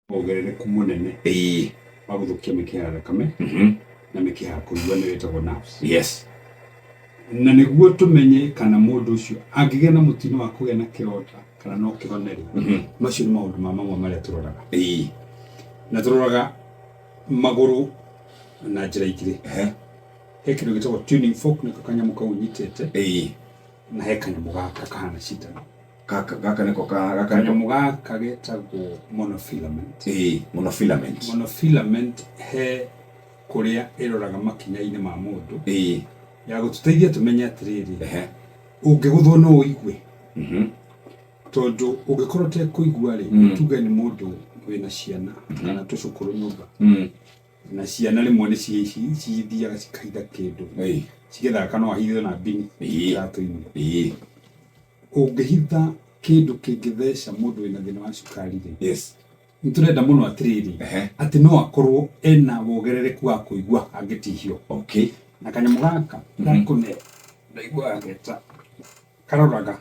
wongerereku munene wa guthukia mikiha ya thakame na mikiha ya kuigua ni witagwo nerves. Yes. Na niguo tumenye kana mundu ucio angigĩa na mutino wa kugĩa na kironda kana no kĩroneri macio nĩ maũndũ mamwe marĩa turoraga. Na turoraga magũrũ na njĩra igĩrĩ. He kĩndũ gĩtagwo tuning fork, nĩko kanyamũ kau ũnyitĩte, na he kanyamũ gaka kahana cindano. Gaka nĩko kanyamũ gaka getagwo monofilament. Monofilament. Monofilament he kũrĩa ĩroraga makinya-inĩ ma mũndũ ya gũtũteithia tumenye atĩrĩrĩ, ũngĩgũthwo no ũigue. Tondũ ũngĩkorwo te kũigua rĩ, tuge nĩ mũndũ wĩna ciana kana tũcũkũrũ nyũmba, na ciana rĩmwe nĩ cithiaga cikahitha kĩndũ cigĩthaka, no ahithe na bini kĩratũ-inĩ. Ũngĩhitha kĩndũ kĩngĩtheca mũndũ wĩna thĩna wa cukari rĩ, nĩ tũrenda mũno atĩrĩrĩ atĩ no akorwo ena wongerereku wa kũigua angĩtihio. Na kanyamũ gaka gakũne ndaiguaga geta karoraga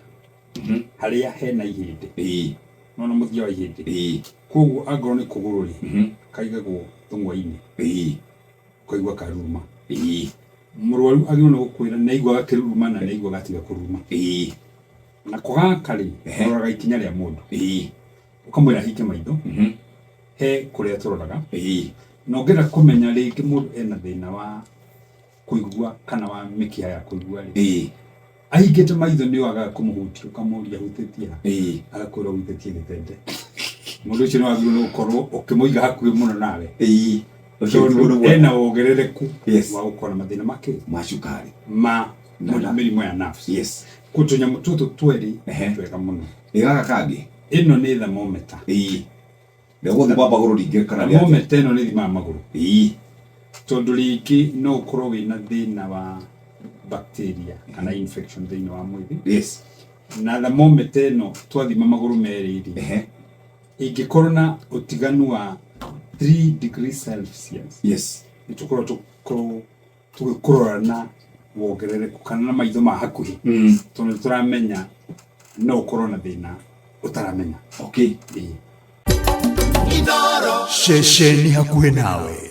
harĩa hena ihĩndĩ, nona mũthia wa ihĩndĩ. Koguo angorwo nĩ kũgũrũ rĩ, kaigagwo thũng'wa-inĩ ũkaigua karuruma. Mũrwaru agĩrĩirwo nĩ gũkwĩra nĩ aiguaga kĩruruma na nĩ aiguaga gatiga kũruruma. Nako gaka rĩ, karoraga ikinya rĩa mũndũ, ũkamwĩra ahinge maitho, he kũrĩa tũroraga. Na ũngĩenda kũmenya rĩngĩ mũndũ ena thĩna wa kũigua kana wa mĩkiha ya kũigua rĩ, ahingĩte maitho nĩ wagaga kũmũhutia, ũkamũria hutĩtie ha, agakwĩra hutĩtie gĩtende. Mũndũ ũcio nĩ wagĩrĩirwo nĩ gũkorwo ũkĩmũiga hakuhĩ mũno nawe, tondũ ena wongerereku wa gũkorwo na mathĩna ma cukari ma mĩrimũ ya nerves. Kwĩ tũnyamũ tũtũ twĩrĩ twega mũno. Gaka kangĩ, ĩno nĩ thermometer. Ndegũthima magũrũ rĩngĩ kana thermometer ĩno nĩ thimaga magũrũ, tondũ rĩngĩ no ũkorwo wĩna thĩna wa bacteria kana infection thĩinĩ wa mwĩrĩ. Na thermometer ĩno twathima magũrũ merĩ rĩ, ingĩkorwo na ũtiganu wa 3 degrees Celsius, nĩ tũkorwo tũgĩkũrora na wongerereku kana na maitho ma hakuhĩ, tondũ nĩ tũramenya no ũkorwo na thĩna ũtaramenya. Ceceni hakuhĩ nawe.